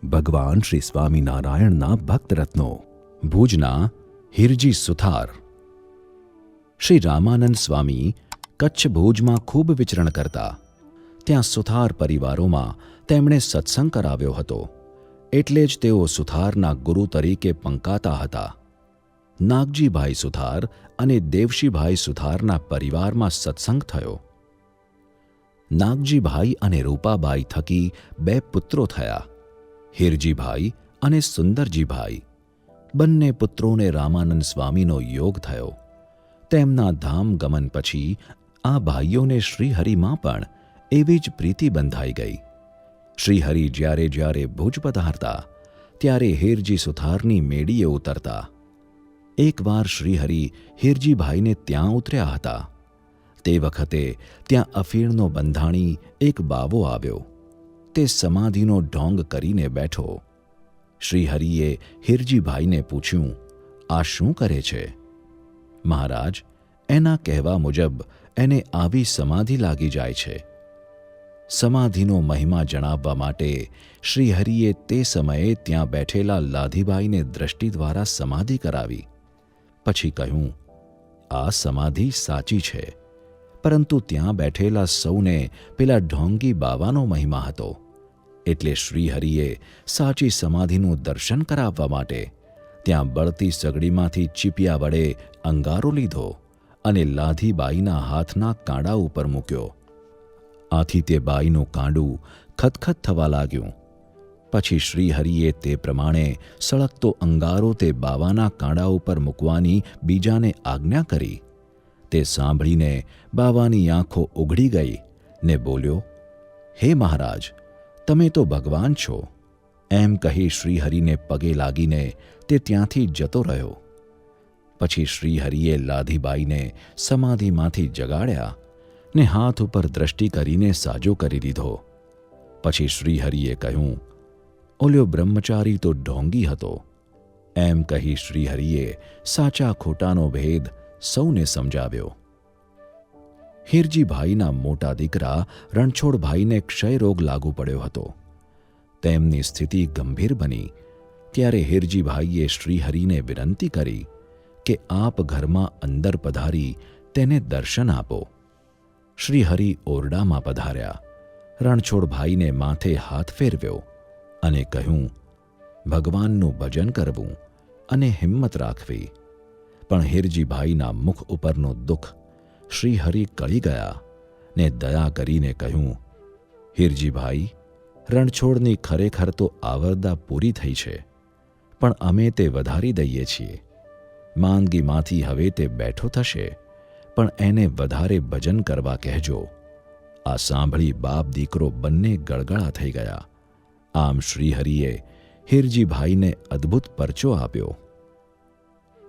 ભગવાન શ્રી સ્વામિનારાયણના ભક્તરત્નો. ભુજના હિરજી સુથાર. શ્રી રામાનંદ સ્વામી કચ્છ ભુજમાં ખૂબ વિચરણ કરતા. ત્યાં સુથાર પરિવારોમાં તેમણે સત્સંગ કરાવ્યો હતો, એટલે જ તેઓ સુથારના ગુરુ તરીકે પંકાતા હતા. નાગજીભાઈ સુથાર અને દેવશીભાઈ સુથારના પરિવારમાં સત્સંગ થયો. નાગજીભાઈ અને રૂપાબાઈ થકી 2 પુત્રો થયા, હિરજીભાઈ અને સુંદરજીભાઈ. બંને પુત્રોને રામાનંદ સ્વામીનો યોગ થયો. તેમના ધામ ગમન પછી આ ભાઈઓને શ્રીહરિમાં પણ એવી જ પ્રીતિ બંધાઈ ગઈ. શ્રીહરિ જ્યારે જ્યારે ભુજ પધારતા ત્યારે હિરજી સુથારની મેડીએ ઉતરતા. એકવાર શ્રીહરિ હિરજીભાઈને ત્યાં ઉતર્યા હતા. તે વખતે ત્યાં અફીણનો બંધાણી એક બાવો આવ્યો. તે સમાધિનો ઢોંગ કરીને બેઠો. શ્રીહરિએ હિરજીભાઈને પૂછ્યું, આ શું કરે છે? મહારાજ, એના કહેવા મુજબ એને આવી સમાધિ લાગી જાય છે. સમાધિનો મહિમા જણાવવા માટે શ્રીહરિએ તે સમયે ત્યાં બેઠેલા લાધીબાઈને દ્રષ્ટિ દ્વારા સમાધિ કરાવી. પછી કહ્યું, આ સમાધિ સાચી છે, પરંતુ ત્યાં બેઠેલા સૌને પેલા ઢોંગી બાવાનો મહિમા હતો. એટલે શ્રીહરિએ સાચી સમાધિનું દર્શન કરાવવા માટે ત્યાં બળતી સગડીમાંથી ચીપિયા વડે અંગારો લીધો અને લાધીબાઈના હાથના કાંડા ઉપર મૂક્યો. આથી તે બાઈનું કાંડું ખતખત થવા લાગ્યું. પછી શ્રીહરિએ તે પ્રમાણે સળગતો અંગારો તે બાવાના કાંડા ઉપર મૂકવાની બીજાને આજ્ઞા કરી. તે સાંભળીને બાવાની આંખો ઉઘડી ગઈ ને બોલ્યો, હે મહારાજ, તમે તો ભગવાન છો. એમ કહી શ્રીહરિને પગે લાગીને તે ત્યાંથી જતો રહ્યો. પછી શ્રીહરિએ લાધીબાઈને સમાધિમાંથી જગાડ્યા ને હાથ ઉપર દ્રષ્ટિ કરીને સાજો કરી દીધો. પછી શ્રીહરિએ કહ્યું, ઓલ્યો બ્રહ્મચારી તો ઢોંગી હતો. એમ કહી શ્રીહરિએ સાચા ખોટાનો ભેદ સૌને સમજાવ્યો. હિરજીભાઈના મોટા દીકરા રણછોડભાઈને ક્ષયરોગ લાગુ પડ્યો હતો. તેમની સ્થિતિ ગંભીર બની ત્યારે હિરજીભાઈએ શ્રીહરિને વિનંતી કરી કે આપ ઘરમાં અંદર પધારી તેને દર્શન આપો. શ્રીહરિ ઓરડામાં પધાર્યા. રણછોડભાઈને માથે હાથ ફેરવ્યો અને કહ્યું, ભગવાનનું ભજન કરવું અને હિંમત રાખવી. પણ હિરજીભાઈના મુખ ઉપરનું દુઃખ શ્રીહરિ કળી ગયા ને દયા કરીને કહ્યું, હિરજીભાઈ, રણછોડની ખરેખર તો આવરદા પૂરી થઈ છે, પણ અમે તે વધારી દઈએ છીએ. માંદગીમાંથી હવે તે બેઠો થશે, પણ એને વધારે ભજન કરવા કહેજો. આ સાંભળી બાપ દીકરો બંને ગળગળા થઈ ગયા. આમ શ્રીહરિએ હિરજીભાઈને અદ્ભુત પરચો આપ્યો.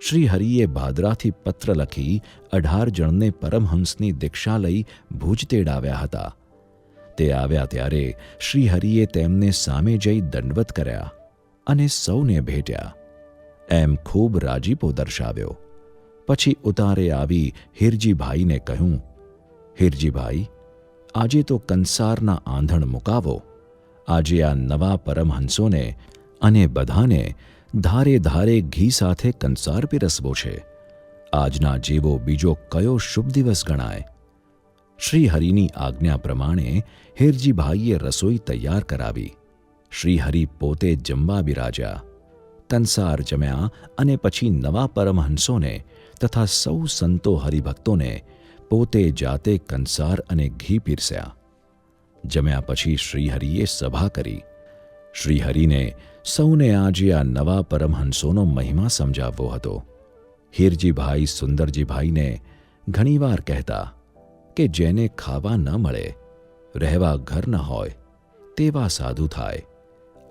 શ્રીહરિએ ભાદરાથી પત્ર લખી 18 જણને પરમહંસની દીક્ષા લઈ ભુજ તેડાવ્યા હતા. તે આવ્યા ત્યારે શ્રીહરિએ તેમને સામે જઈ દંડવત કર્યા અને સૌને ભેટ્યા. એમ ખૂબ રાજીપો દર્શાવ્યો. પછી ઉતારે આવી હિરજીભાઈને કહ્યું, હિરજીભાઈ, આજે તો કંસારના આંધણ મુકાવો. આજે આ નવા પરમહંસોને અને બધાને ધારે ધારે ઘી સાથે કંસાર પીરસવો છે. આજના જેવો બીજો કયો શુભ દિવસ ગણાય? શ્રીહરિની આજ્ઞા પ્રમાણે હિરજીભાઈએ રસોઈ તૈયાર કરાવી. શ્રીહરિ પોતે જમવા બિરાજ્યા. કંસાર જમ્યા અને પછી નવા પરમહંસોને તથા સૌ સંતો હરિભક્તોને પોતે જાતે કંસાર અને ઘી પીરસ્યા. જમ્યા પછી શ્રીહરિએ સભા કરી. શ્રીહરિને સૌને આજે આ નવા પરમહંસોનો મહિમા સમજાવવો હતો. હિરજીભાઈ સુંદરજીભાઈને ઘણીવાર કહેતા કે જેને ખાવા ન મળે, રહેવા ઘર ન હોય, તેવા સાધુ થાય.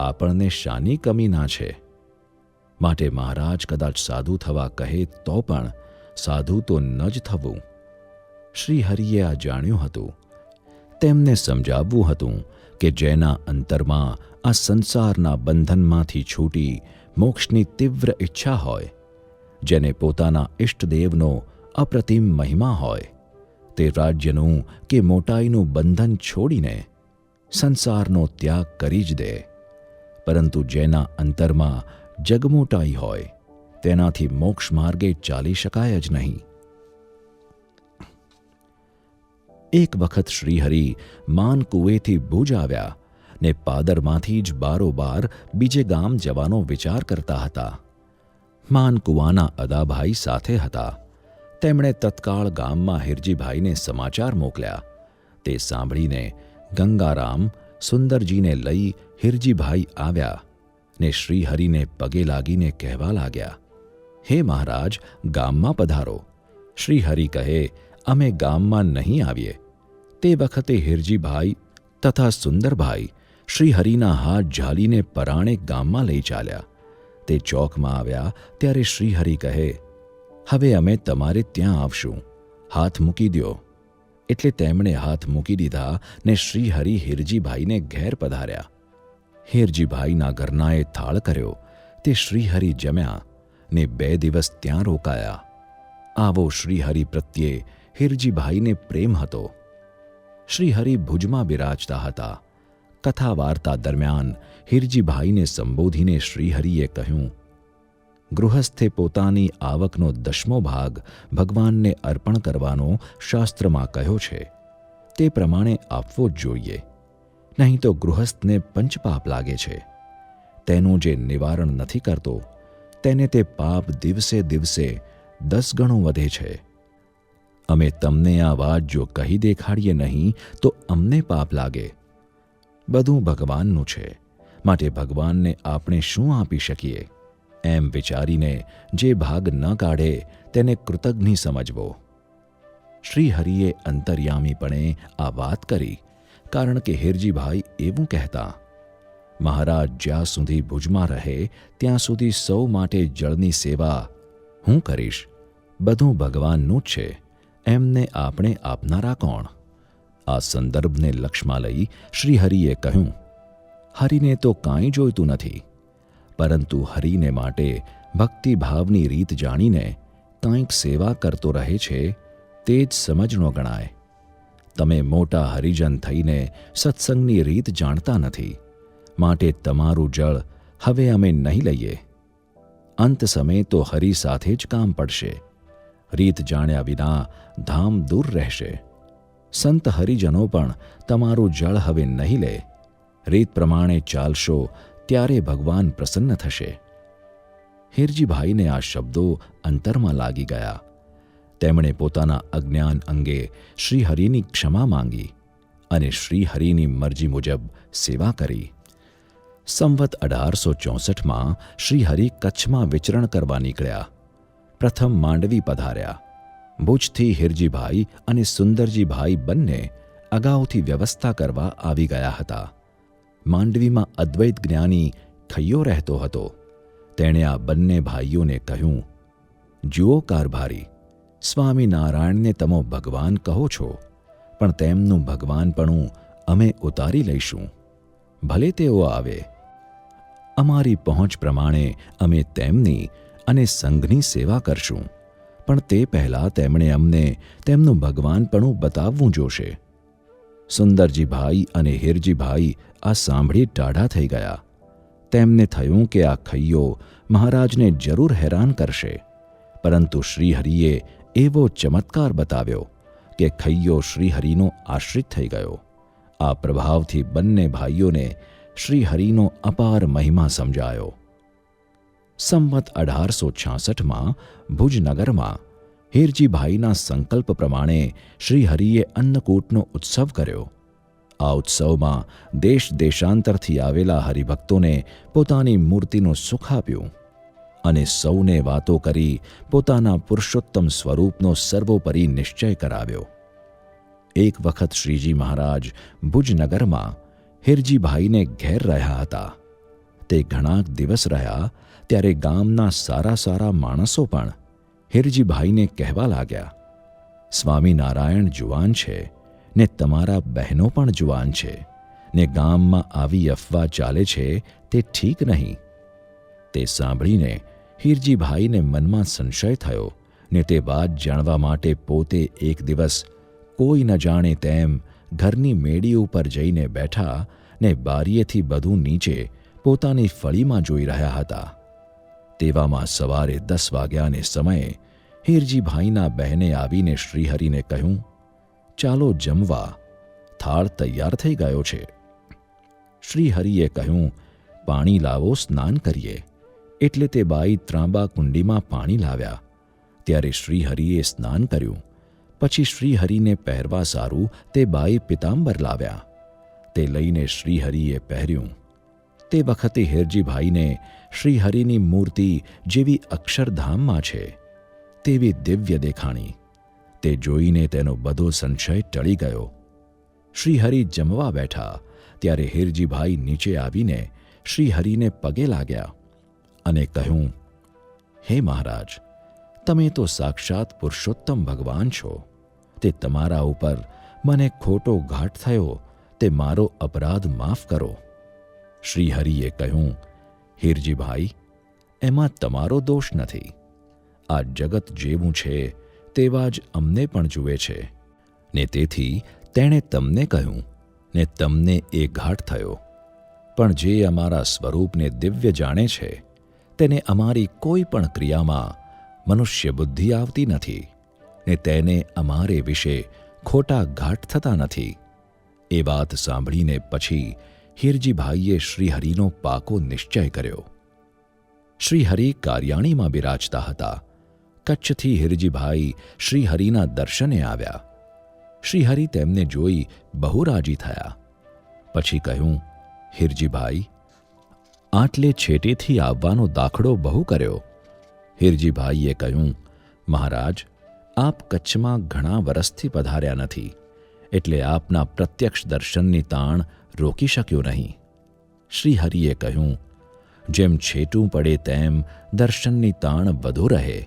આપણને શાની કમી ના છે? માટે મહારાજ કદાચ સાધુ થવા કહે તો પણ સાધુ તો ન જ થવું. શ્રીહરિએ આ જાણ્યું હતું. તેમને સમજાવવું હતું કે જેના અંતરમાં આ સંસારના બંધનમાંથી છૂટી મોક્ષની તીવ્ર ઈચ્છા હોય, જેને પોતાના ઇષ્ટદેવનો અપ્રતિમ મહિમા હોય, તે રાજ્યનું કે મોટાઈનું બંધન છોડીને સંસારનો ત્યાગ કરી જ દે. પરંતુ જેના અંતરમાં જગમોટાઈ હોય તેનાથી મોક્ષ માર્ગે ચાલી શકાય જ નહીં. એક વખત શ્રીહરિ માનકુવેથી ભુજ આવ્યા ને પાદરમાંથી જ બારોબાર બીજે ગામ જવાનો વિચાર કરતા હતા. માનકુવાના અદાભાઈ સાથે હતા. તેમણે તત્કાળ ગામમાં હિરજીભાઈને સમાચાર મોકલ્યા. તે સાંભળીને ગંગારામ સુંદરજીને લઈ હિરજીભાઈ આવ્યા ને શ્રીહરિને પગે લાગીને કહેવા લાગ્યા, હે મહારાજ, ગામમાં પધારો. શ્રીહરિ કહે, અમે ગામમાં નહીં આવીએ. તે વખતે હિરજીભાઈ તથા સુંદરભાઈ શ્રીહરિના હાથ ઝાલીને પરાણે ગામમાં લઈ ચાલ્યા. તે ચોકમાં આવ્યા ત્યારે શ્રીહરિ કહે, હવે અમે તમારે ત્યાં આવશું, હાથ મૂકી દ્યો. એટલે તેમણે હાથ મૂકી દીધા ને શ્રીહરિ હિરજીભાઈને ઘેર પધાર્યા. હિરજીભાઈના ઘરનાએ થાળ કર્યો. તે શ્રીહરિ જમ્યા ને 2 દિવસ ત્યાં રોકાયા. આવો શ્રીહરિ પ્રત્યે હિરજીભાઈને પ્રેમ હતો. શ્રીહરિ ભુજમાં બિરાજતા હતા. કથા વાર્તા દરમિયાન હિરજીભાઈને સંબોધીને શ્રીહરિએ કહ્યું, ગૃહસ્થે પોતાની આવકનો 10મો ભાગ ભગવાનને અર્પણ કરવાનો શાસ્ત્રમાં કહ્યો છે. તે પ્રમાણે આપવો જ જોઈએ, નહીં તો ગૃહસ્થને પંચપાપ લાગે છે. તેનું જે નિવારણ નથી કરતો તેને તે પાપ દિવસે દિવસે 10 ગણું વધે છે. અમે તમને આ વાત જો કહી દેખાડીએ નહીં તો અમને પાપ લાગે. બધું ભગવાનનું છે, માટે ભગવાનને આપણે શું આપી શકીએ? એમ વિચારીને જે ભાગ ન કાઢે તેને કૃતજ્ઞ સમજવો. શ્રીહરિએ અંતર્યામીપણે આ વાત કરી, કારણ કે હિરજીભાઈ એવું કહેતા, મહારાજ જ્યાં સુધી ભુજમાં રહે ત્યાં સુધી સૌ માટે જળની સેવા હું કરીશ. બધું ભગવાનનું જ છે, એમને આપણે આપનારા કોણ? આ સંદર્ભને લક્ષમાં લઈ શ્રીહરિએ કહ્યું, હરિને તો કાંઈ જોઈતું નથી, પરંતુ હરિને માટે ભક્તિભાવની રીત જાણીને કાંઈક સેવા કરતો રહે છે તે જ સમજણો ગણાય. તમે મોટા હરિજન થઈને સત્સંગની રીત જાણતા નથી, માટે તમારું જળ હવે અમે નહીં લઈએ. અંત સમયે તો હરિ સાથે જ કામ પડશે. રીત જાણ્યા વિના ધામ દૂર રહેશે. સંત હરિજનો પણ તમારું જળ હવે નહીં લે. રીત પ્રમાણે ચાલશો ત્યારે ભગવાન પ્રસન્ન થશે. હિરજીભાઈને આ શબ્દો અંતરમાં લાગી ગયા. તેમણે પોતાના અજ્ઞાન અંગે શ્રીહરિની ક્ષમા માંગી અને શ્રીહરિની મરજી મુજબ સેવા કરી. સંવત 1864માં શ્રીહરિ કચ્છમાં વિચરણ કરવા નીકળ્યા. પ્રથમ માંડવી પધાર્યા. ભુજથી હિરજીભાઈ અને સુંદરજીભાઈ બંને અગાઉથી વ્યવસ્થા કરવા આવી ગયા હતા. માંડવીમાં અદ્વૈત જ્ઞાની ખૈયો રહેતો હતો. તેણે આ બંને ભાઈઓને કહ્યું, જુઓ કારભારી, સ્વામિનારાયણને તમો ભગવાન કહો છો, પણ તેમનું ભગવાનપણું અમે ઉતારી લઈશું. ભલે તેઓ આવે. અમારી પહોંચ પ્રમાણે અમે તેમની અને સંઘની સેવા કરશું, પણ તે પહેલાં તેમણે અમને તેમનું ભગવાનપણું બતાવવું જોશે. સુંદરજીભાઈ અને હિરજીભાઈ આ સાંભળી ટાઢા થઈ ગયા. તેમને થયું કે આ ખૈયો મહારાજને જરૂર હેરાન કરશે, પરંતુ શ્રીહરિએ એવો ચમત્કાર બતાવ્યો કે ખૈયો શ્રીહરિનો આશ્રિત થઈ ગયો. આ પ્રભાવથી બંને ભાઈઓને શ્રીહરિનો અપાર મહિમા સમજાયો. સંવત 1866માં ભુજનગરમાં હિરજીભાઈના સંકલ્પ પ્રમાણે શ્રીહરિએ અન્નકૂટનો ઉત્સવ કર્યો. આ ઉત્સવમાં દેશ દેશાંતરથી આવેલા હરિભક્તોને પોતાની મૂર્તિનું સુખ આપ્યું અને સૌને વાતો કરી પોતાના પુરુષોત્તમ સ્વરૂપનો સર્વોપરી નિશ્ચય કરાવ્યો. એક વખત શ્રીજી મહારાજ ભુજનગરમાં હિરજીભાઈને ઘેર રહ્યા હતા. તે ઘણાક દિવસ રહ્યા ત્યારે ગામના સારા સારા માણસો પણ હિરજીભાઈને કહેવા લાગ્યા, સ્વામિનારાયણ જુવાન છે ને તમારા બહેનો પણ જુવાન છે ને ગામમાં આવી અફવા ચાલે છે તે ઠીક નહીં. તે સાંભળીને હિરજીભાઈને મનમાં સંશય થયો ને તે વાત જાણવા માટે પોતે એક દિવસ કોઈ ન જાણે તેમ ઘરની મેડી ઉપર જઈને બેઠા ને બારીએથી બધું નીચે પોતાની ફળીમાં જોઈ રહ્યા હતા. તેવામાં સવારે 10 વાગ્યાને સમયે હીરજીભાઈના બહેને આવીને શ્રીહરિને કહ્યું, ચાલો જમવા, થાળ તૈયાર થઈ ગયો છે. શ્રીહરિએ કહ્યું, પાણી લાવો, સ્નાન કરીએ. એટલે તે બાઈ ત્રાંબા કુંડીમાં પાણી લાવ્યા. ત્યારે શ્રીહરિએ સ્નાન કર્યું. પછી શ્રીહરિને પહેરવા સારું તે બાઈ પિતાંબર લાવ્યા. તે લઈને શ્રીહરિએ પહેર્યું. તે વખતે હીરજીભાઈને શ્રીહરિની મૂર્તિ જેવી અક્ષરધામમાં છે તેવી દિવ્ય દેખાણી. તે જોઈને તેનો બધો સંશય ટળી ગયો. શ્રીહરિ જમવા બેઠા ત્યારે હીરજીભાઈ નીચે આવીને શ્રીહરિને પગે લાગ્યા અને કહ્યું, હે મહારાજ, તમે તો સાક્ષાત પુરુષોત્તમ ભગવાન છો. તે તમારા ઉપર મને ખોટો ઘાટ થયો તે મારો અપરાધ માફ કરો. શ્રીહરિએ કહ્યું, હીરજીભાઈ, એમાં તમારો દોષ નથી. આ જગત જેવું છે તેવા જ અમને પણ જુએ છે ને તેથી તેણે તમને કહ્યું ને તમને એ ઘાટ થયો. પણ જે અમારા સ્વરૂપને દિવ્ય જાણે છે તેને અમારી કોઈ પણ ક્રિયામાં મનુષ્ય બુદ્ધિ આવતી નથી ને તેને અમારે વિશે ખોટા ઘાટ થતા નથી. એ વાત સાંભળીને પછી હીરજીભાઈએ શ્રીહરિનો પાકો નિશ્ચય કર્યો. શ્રીહરિ કાર્યાણીમાં બિરાજતા હતા. કચ્છથી હીરજીભાઈ શ્રીહરિના દર્શને આવ્યા. શ્રીહરિ તેમને જોઈ બહુ રાજી થયા. પછી કહ્યું, હીરજીભાઈ, આટલે છેટેથી આવવાનો દાખલો બહુ કર્યો. હીરજીભાઈએ કહ્યું, મહારાજ, આપ કચ્છમાં ઘણા વરસથી પધાર્યા નથી એટલે આપના પ્રત્યક્ષ દર્શનની તાણ રોકી શક્યો નહીં. શ્રીહરિએ કહ્યું, જેમ છેટું પડે તેમ દર્શનની તાણ વધુ રહે,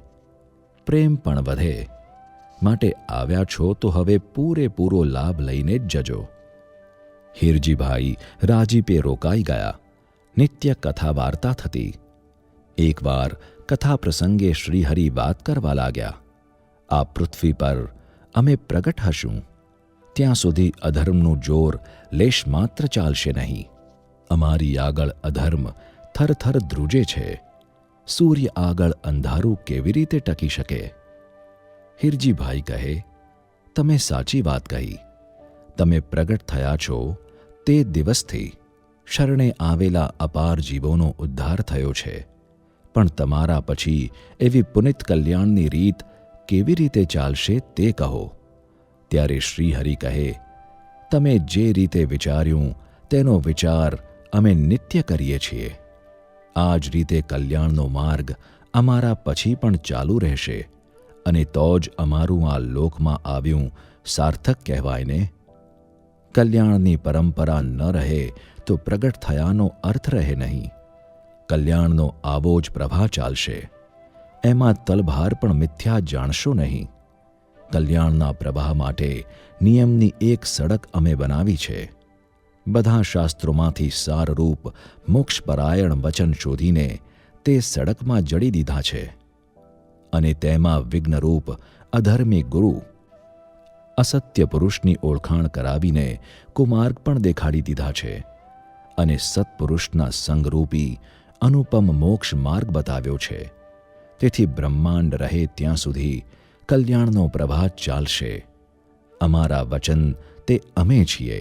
પ્રેમ પણ વધે. માટે આવ્યા છો તો હવે પૂરેપૂરો લાભ લઈને જ જજો. હીરજીભાઈ રાજીપે રોકાઈ ગયા. નિત્ય કથા વાર્તા થતી. એકવાર કથા પ્રસંગે શ્રીહરિ વાત કરવા લાગ્યા, આ પૃથ્વી પર અમે પ્રગટ હશું ત્યાં સુધી અધર્મનું જોર લેશ માત્ર ચાલશે નહીં. અમારી આગળ અધર્મ થરથર ધ્રુજે છે. સૂર્ય આગળ અંધારું કેવી રીતે ટકી શકે? હીરજીભાઈ કહે, તમે સાચી વાત કહી. તમે પ્રગટ થયા છો તે દિવસથી શરણે આવેલા અપાર જીવોનો ઉદ્ધાર થયો છે. પણ તમારા પછી એવી પુનિત કલ્યાણની રીત કેવી રીતે ચાલશે તે કહો. ત્યારે શ્રીહરિ કહે, તમે જે રીતે વિચાર્યું તેનો વિચાર અમે નિત્ય કરીએ છીએ. આ જ રીતે કલ્યાણનો માર્ગ અમારા પછી પણ ચાલુ રહેશે અને તો જ અમારું આ લોકમાં આવ્યું સાર્થક કહેવાય ને. કલ્યાણની પરંપરા ન રહે તો પ્રગટ થયાનો અર્થ રહે નહીં. કલ્યાણનો આવો જ પ્રવાહ ચાલશે. એમાં તલભાર પણ મિથ્યા જાણશો નહીં. કલ્યાણના પ્રવાહ માટે નિયમની એક સડક અમે બનાવી છે. બધા શાસ્ત્રોમાંથી સારરૂપ મોક્ષપરાયણ વચન શોધીને તે સડકમાં જડી દીધા છે અને તેમાં વિઘ્નરૂપ અધર્મી ગુરુ અસત્ય પુરુષની ઓળખાણ કરાવીને કુમાર્ગ પણ દેખાડી દીધા છે અને સત્પુરુષના સંગરૂપી અનુપમ મોક્ષ માર્ગ બતાવ્યો છે. તેથી બ્રહ્માંડ રહે ત્યાં સુધી કલ્યાણનો પ્રવાહ ચાલશે. અમારા વચન તે અમે છીએ.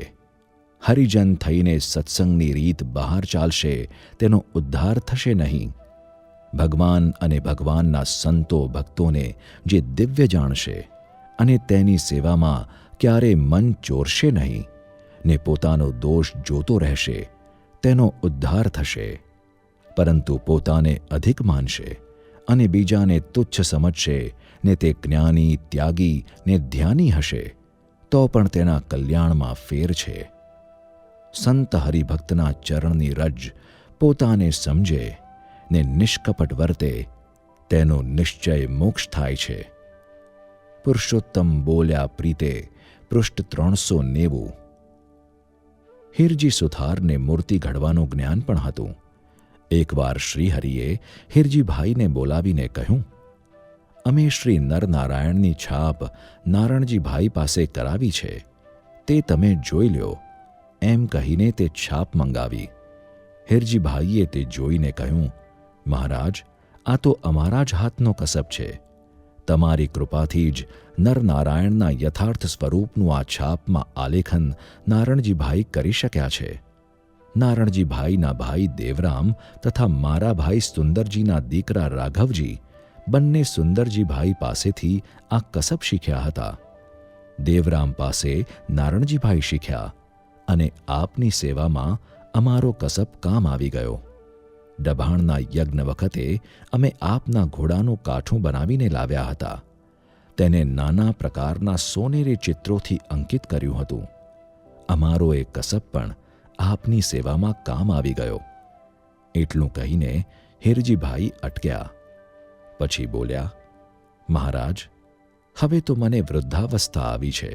હરિજન થઈને સત્સંગની રીત બહાર ચાલશે તેનો ઉદ્ધાર થશે નહીં. ભગવાન અને ભગવાનના સંતો ભક્તોને જે દિવ્ય જાણશે અને તેની સેવામાં ક્યારે મન ચોરશે નહીં ને પોતાનો દોષ જોતો રહેશે તેનો ઉદ્ધાર થશે. પરંતુ પોતાને અધિક માનશે અને બીજાને તુચ્છ સમજશે ને તે જ્ઞાની, ત્યાગી ને ધ્યાની હશે તો પણ તેના કલ્યાણમાં ફેર છે. સંત હરિભક્તના ચરણની રજ પોતાને સમજે ને નિષ્કપટ વર્તે તેનો નિશ્ચય મોક્ષ થાય છે. પુરુષોત્તમ બોલ્યા પ્રીતે પૃષ્ઠ 390. હીરજી સુથારને મૂર્તિ ઘડવાનું જ્ઞાન પણ હતું. એકવાર શ્રીહરિએ હીરજીભાઈને બોલાવીને કહ્યું, અમે શ્રી નરનારાયણની છાપ નારણજીભાઈ પાસે કરાવી છે, તે તમે જોઈ લ્યો. એમ કહીને તે છાપ મંગાવી. હિરજીભાઈએ તે જોઈને કહ્યું, મહારાજ, આ તો અમારા જ હાથનો કસબ છે. તમારી કૃપાથી જ નરનારાયણના યથાર્થ સ્વરૂપનું આ છાપમાં આલેખન નારણજીભાઈ કરી શક્યા છે. નારણજીભાઈના ભાઈ દેવરામ તથા મારા ભાઈ સુંદરજીના દીકરા રાઘવજી બંને સુંદરજીભાઈ પાસેથી આ કસબ શીખ્યા હતા. દેવરામ પાસે નારણજીભાઈ શીખ્યા અને આપની સેવામાં અમારો કસબ કામ આવી ગયો. દબાણના યજ્ઞ વખતે અમે આપના ઘોડાનું કાઠું બનાવીને લાવ્યા હતા. તેને નાના પ્રકારના સોનેરી ચિત્રોથી અંકિત કર્યું હતું. અમારો એ કસબ પણ આપની સેવામાં કામ આવી ગયો. એટલું કહીને હિરજીભાઈ અટક્યા. પછી બોલ્યા, મહારાજ, હવે તો મને વૃદ્ધાવસ્થા આવી છે,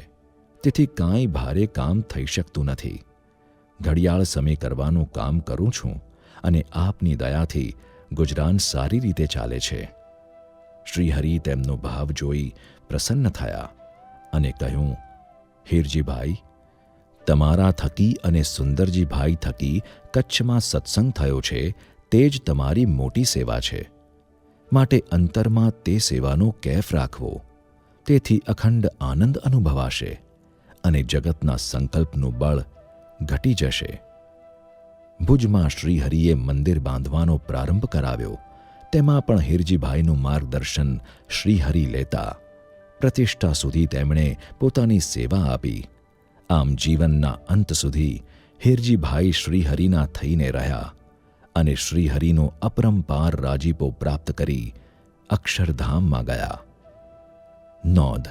તેથી કાંઈ ભારે કામ થઈ શકતું નથી. ઘડિયાળ સમય કરવાનું કામ કરું છું અને આપની દયાથી ગુજરાન સારી રીતે ચાલે છે. શ્રીહરિ તેમનો ભાવ જોઈ પ્રસન્ન થયા અને કહ્યું, હિરજીભાઈ, તમારા થકી અને સુંદરજીભાઈ થકી કચ્છમાં સત્સંગ થયો છે તે જ તમારી મોટી સેવા છે. માટે અંતરમાં તે સેવાનો કેફ રાખવો. તેથી અખંડ આનંદ અનુભવાશે અને જગતના સંકલ્પનું બળ ઘટી જશે. ભુજમાં શ્રીહરિએ મંદિર બાંધવાનો પ્રારંભ કરાવ્યો. તેમાં પણ હિરજીભાઈનું માર્ગદર્શન શ્રીહરિ લેતા પ્રતિષ્ઠા સુધી તેમણે પોતાની સેવા આપી. આમ જીવનના અંત સુધી હિરજીભાઈ શ્રીહરિના થઈને રહ્યા અને શ્રીહરિનો અપરંપાર રાજીપો પ્રાપ્ત કરી અક્ષરધામમાં ગયા. નોંધ: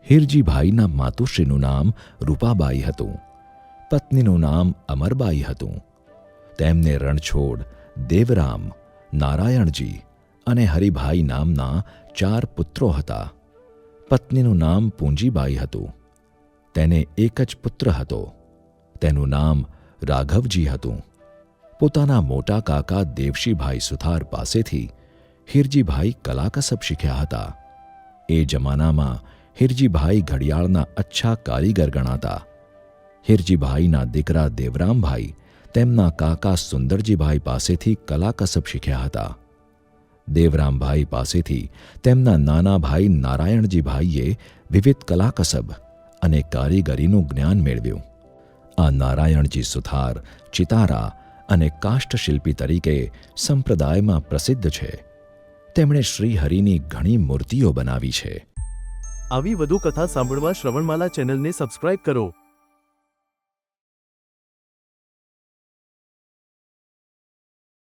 હિરજીભાઈના માતુશ્રીનું નામ રૂપાબાઈ હતું. પત્નીનું નામ અમરબાઈ હતું. તેમને રણછોડ, દેવરામ, નારાયણજી અને હરિભાઈ નામના 4 પુત્રો હતા. પત્નીનું નામ પૂંજીબાઈ હતું. તેને એક જ પુત્ર હતો. તેનું નામ રાઘવજી હતું. પોતાના મોટા કાકા દેવશીભાઈ સુથાર પાસેથી હિરજીભાઈ કલાકસબ શીખ્યા હતા. એ જમાનામાં હિરજીભાઈ ઘડિયાળના અચ્છા કારીગર ગણાતા. હિરજીભાઈના દીકરા દેવરામભાઈ તેમના કાકા સુંદરજીભાઈ પાસેથી કલાકસબ શીખ્યા હતા. દેવરામભાઈ પાસેથી તેમના નાના ભાઈ નારાયણજીભાઈએ વિવિધ કલાકસબ અને કારીગરીનું જ્ઞાન મેળવ્યું. આ નારાયણજી સુથાર, ચિતારા અને કાષ્ઠશિલ્પી તરીકે સંપ્રદાયમાં પ્રસિદ્ધ છે. તેમણે શ્રીહરિની ઘણી મૂર્તિઓ બનાવી છે. આવી વધુ કથા સાંભળવા શ્રવણમાલા ચેનલને સબસ્ક્રાઇબ કરો.